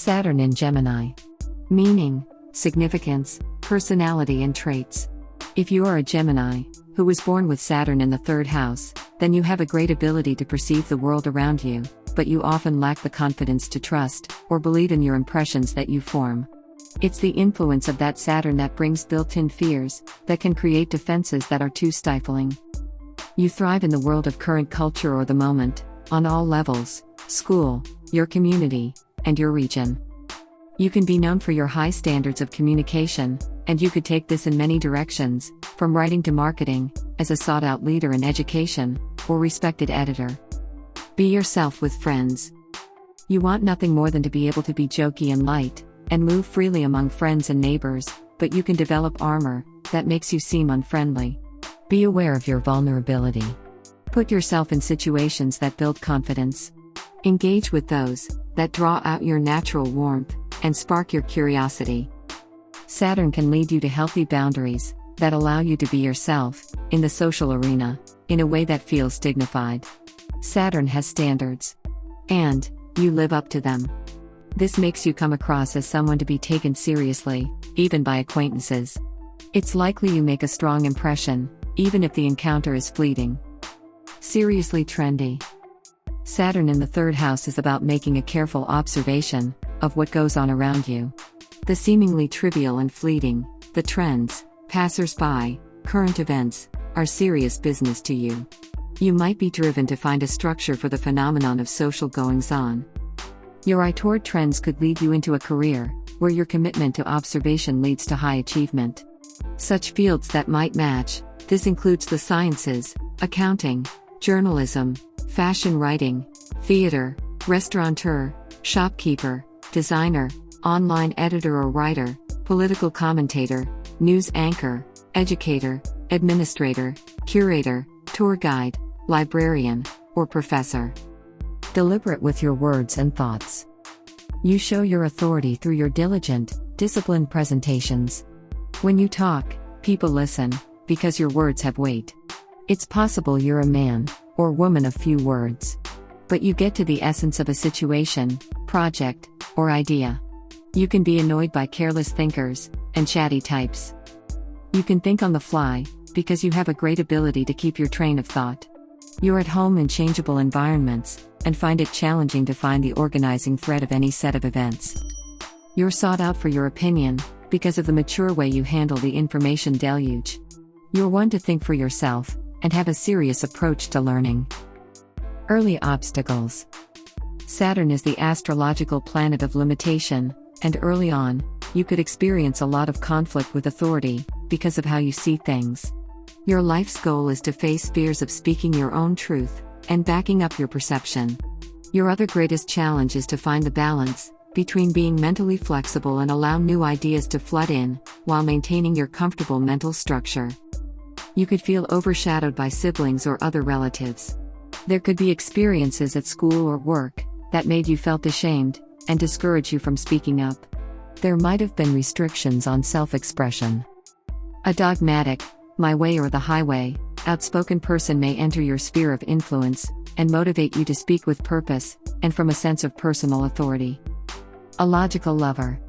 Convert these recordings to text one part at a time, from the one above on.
Saturn in Gemini. Meaning, significance, personality and traits. If you are a Gemini, who was born with Saturn in the 3rd house, then you have a great ability to perceive the world around you, but you often lack the confidence to trust, or believe in your impressions that you form. It's the influence of that Saturn that brings built-in fears, that can create defenses that are too stifling. You thrive in the world of current culture or the moment, on all levels, school, your community, and your region. You can be known for your high standards of communication, and you could take this in many directions, from writing to marketing, as a sought-out leader in education, or respected editor. Be yourself with friends. You want nothing more than to be able to be jokey and light, and move freely among friends and neighbors, but you can develop armor that makes you seem unfriendly. Be aware of your vulnerability. Put yourself in situations that build confidence. Engage with those that draw out your natural warmth and spark your curiosity. Saturn can lead you to healthy boundaries that allow you to be yourself in the social arena in a way that feels dignified. Saturn has standards, and you live up to them. This makes you come across as someone to be taken seriously, even by acquaintances. It's likely you make a strong impression, even if the encounter is fleeting. Seriously trendy. Saturn in the 3rd house is about making a careful observation of what goes on around you. The seemingly trivial and fleeting, the trends, passers-by, current events, are serious business to you. You might be driven to find a structure for the phenomenon of social goings-on. Your eye toward trends could lead you into a career where your commitment to observation leads to high achievement. Such fields that might match, this includes the sciences, accounting, journalism, fashion writing, theater, restaurateur, shopkeeper, designer, online editor or writer, political commentator, news anchor, educator, administrator, curator, tour guide, librarian, or professor. Deliberate with your words and thoughts. You show your authority through your diligent, disciplined presentations. When you talk, people listen, because your words have weight. It's possible you're a man, or woman of few words. But you get to the essence of a situation, project, or idea. You can be annoyed by careless thinkers, and chatty types. You can think on the fly, because you have a great ability to keep your train of thought. You're at home in changeable environments, and find it challenging to find the organizing thread of any set of events. You're sought out for your opinion, because of the mature way you handle the information deluge. You're one to think for yourself, and have a serious approach to learning. Early obstacles. Saturn is the astrological planet of limitation, and early on, you could experience a lot of conflict with authority, because of how you see things. Your life's goal is to face fears of speaking your own truth, and backing up your perception. Your other greatest challenge is to find the balance between being mentally flexible and allow new ideas to flood in, while maintaining your comfortable mental structure. You could feel overshadowed by siblings or other relatives. There could be experiences at school or work that made you felt ashamed and discourage you from speaking up. There might have been restrictions on self-expression. A dogmatic, my way or the highway, outspoken person may enter your sphere of influence and motivate you to speak with purpose and from a sense of personal authority. A logical lover.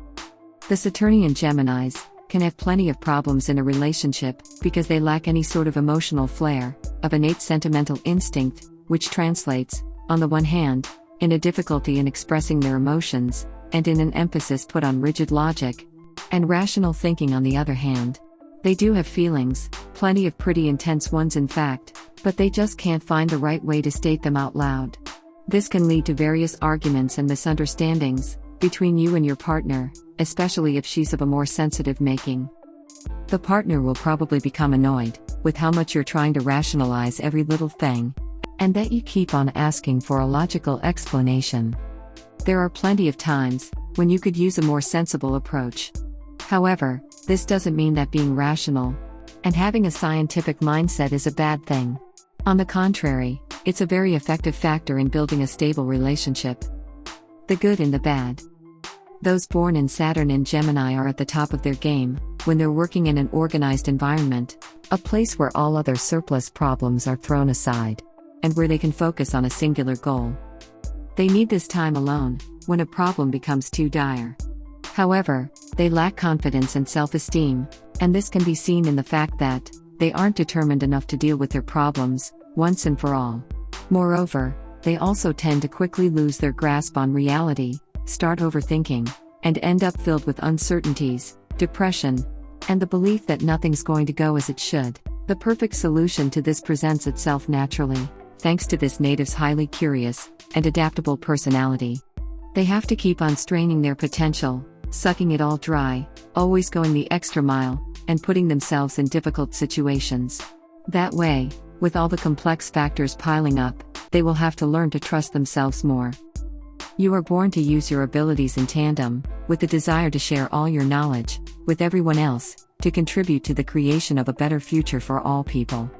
The Saturnian Geminis can have plenty of problems in a relationship because they lack any sort of emotional flair, of innate sentimental instinct, which translates, on the one hand, in a difficulty in expressing their emotions, and in an emphasis put on rigid logic and rational thinking on the other hand. They do have feelings, plenty of pretty intense ones in fact, but they just can't find the right way to state them out loud. This can lead to various arguments and misunderstandings between you and your partner, especially if she's of a more sensitive making. The partner will probably become annoyed with how much you're trying to rationalize every little thing, and that you keep on asking for a logical explanation. There are plenty of times when you could use a more sensible approach. However, this doesn't mean that being rational and having a scientific mindset is a bad thing. On the contrary, it's a very effective factor in building a stable relationship. The good and the bad. Those born in Saturn and Gemini are at the top of their game when they're working in an organized environment, a place where all other surplus problems are thrown aside, and where they can focus on a singular goal. They need this time alone, when a problem becomes too dire. However, they lack confidence and self-esteem, and this can be seen in the fact that they aren't determined enough to deal with their problems once and for all. Moreover, they also tend to quickly lose their grasp on reality, start overthinking, and end up filled with uncertainties, depression, and the belief that nothing's going to go as it should. The perfect solution to this presents itself naturally, thanks to this native's highly curious and adaptable personality. They have to keep on straining their potential, sucking it all dry, always going the extra mile, and putting themselves in difficult situations. That way, with all the complex factors piling up, they will have to learn to trust themselves more. You are born to use your abilities in tandem, with the desire to share all your knowledge with everyone else, to contribute to the creation of a better future for all people.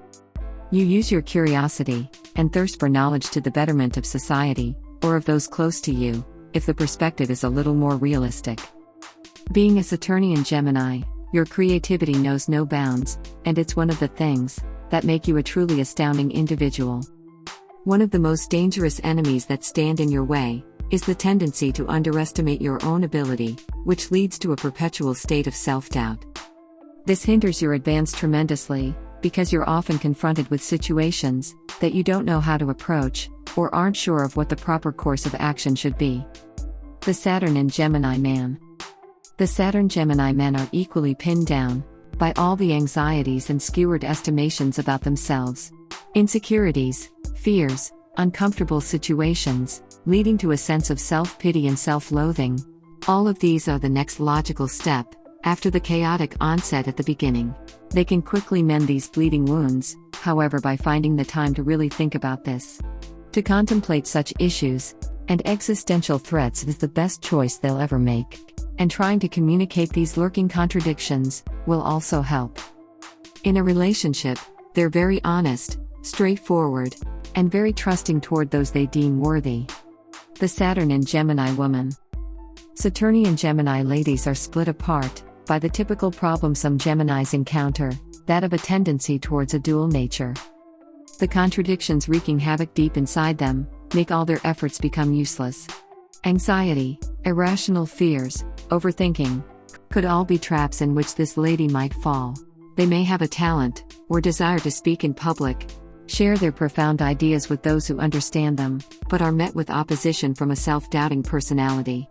You use your curiosity and thirst for knowledge to the betterment of society, or of those close to you, if the perspective is a little more realistic. Being a Saturnian Gemini, your creativity knows no bounds, and it's one of the things that make you a truly astounding individual. One of the most dangerous enemies that stand in your way is the tendency to underestimate your own ability, which leads to a perpetual state of self-doubt. This hinders your advance tremendously, because you're often confronted with situations that you don't know how to approach, or aren't sure of what the proper course of action should be. The Saturn and Gemini man. The Saturn-Gemini men are equally pinned down by all the anxieties and skewed estimations about themselves. Insecurities, fears, uncomfortable situations, leading to a sense of self-pity and self-loathing. All of these are the next logical step, after the chaotic onset at the beginning. They can quickly mend these bleeding wounds, however, by finding the time to really think about this. To contemplate such issues and existential threats is the best choice they'll ever make, and trying to communicate these lurking contradictions will also help. In a relationship, they're very honest, straightforward, and very trusting toward those they deem worthy. The Saturn and Gemini woman. Saturnian Gemini ladies are split apart by the typical problem some Geminis encounter, that of a tendency towards a dual nature. The contradictions wreaking havoc deep inside them make all their efforts become useless. Anxiety, irrational fears, overthinking could all be traps in which this lady might fall. They may have a talent or desire to speak in public, share their profound ideas with those who understand them, but are met with opposition from a self-doubting personality.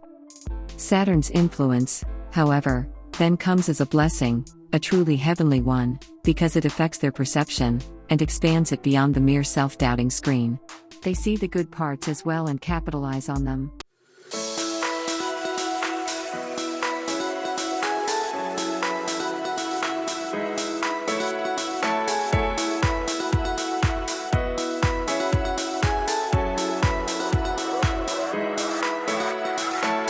Saturn's influence, however, then comes as a blessing, a truly heavenly one, because it affects their perception and expands it beyond the mere self-doubting screen. They see the good parts as well and capitalize on them.